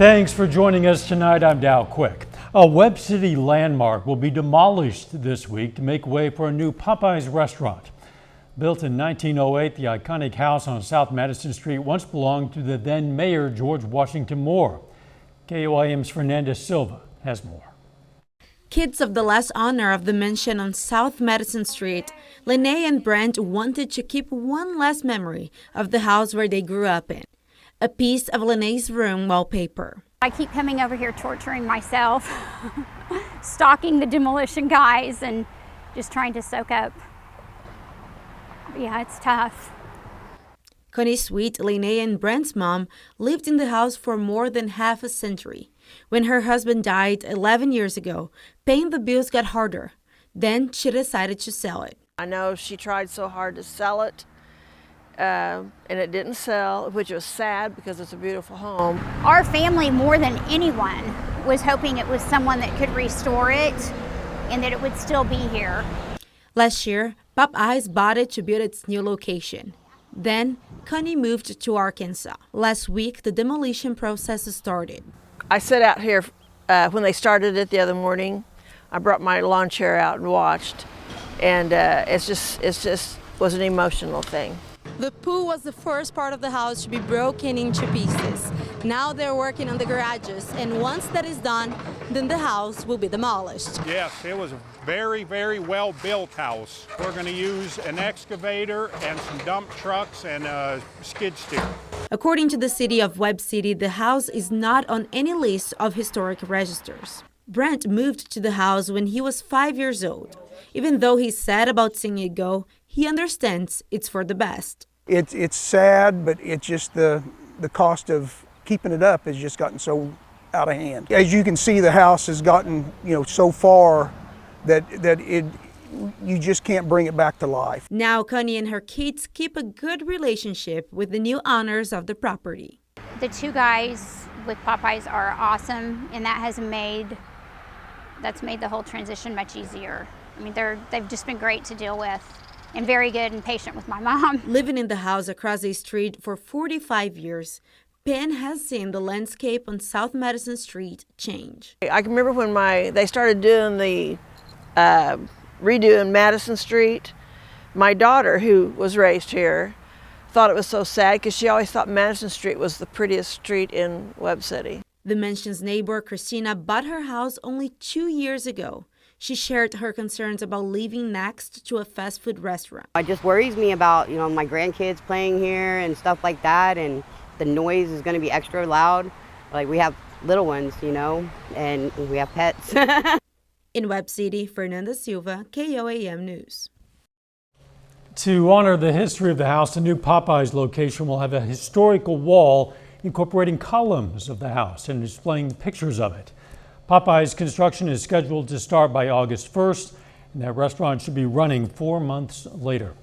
Thanks for joining us tonight. I'm Dow Quick. A Webb City landmark will be demolished this week to make way for a new Popeyes restaurant. Built in 1908, the iconic house on South Madison Street once belonged to the then mayor George Washington Moore. KOIM's Fernandez Silva has more. Kids of the last owner of the mansion on South Madison Street, Lene and Brent wanted to keep one last memory of the house where they grew up in. A piece of Lene's room wallpaper. I keep coming over here torturing myself, stalking the demolition guys and just trying to soak up. Yeah, it's tough. Connie Sweet, Lene and Brent's mom, lived in the house for more than half a century. When her husband died 11 years ago, paying the bills got harder. Then she decided to sell it. I know she tried so hard to sell it, and it didn't sell, which was sad because it's a beautiful home. Our family, more than anyone, was hoping it was someone that could restore it and that it would still be here. Last year, Popeyes bought it to build its new location. Then, Connie moved to Arkansas. Last week, the demolition process started. I sat out here when they started it the other morning. I brought my lawn chair out and watched, and it just was an emotional thing. The pool was the first part of the house to be broken into pieces. Now they're working on the garages, and once that is done, then the house will be demolished. Yes, it was a very, very well built house. We're going to use an excavator and some dump trucks and a skid steer. According to the city of Webb City, the house is not on any list of historic registers. Brent moved to the house when he was 5 years old. Even though he's sad about seeing it go, he understands it's for the best. It's sad, but it's just the cost of keeping it up has just gotten so out of hand. As you can see, the house has gotten so far that you just can't bring it back to life. Now Connie and her kids keep a good relationship with the new owners of the property. The two guys with Popeyes are awesome, and that's made the whole transition much easier. I mean, they've just been great to deal with and very good and patient with my mom. Living in the house across the street for 45 years, Penn has seen the landscape on South Madison Street change. I can remember when they started doing the redoing Madison Street. My daughter, who was raised here, thought it was so sad because she always thought Madison Street was the prettiest street in Webb City. The mansion's neighbor, Christina, bought her house only 2 years ago. She shared her concerns about living next to a fast food restaurant. It just worries me about, my grandkids playing here and stuff like that, and the noise is going to be extra loud. Like, we have little ones, and we have pets. In Webb City, Fernandez Silva, KOAM News. To honor the history of the house, the new Popeyes location will have a historical wall incorporating columns of the house and displaying pictures of it. Popeyes construction is scheduled to start by August 1st, and that restaurant should be running 4 months later.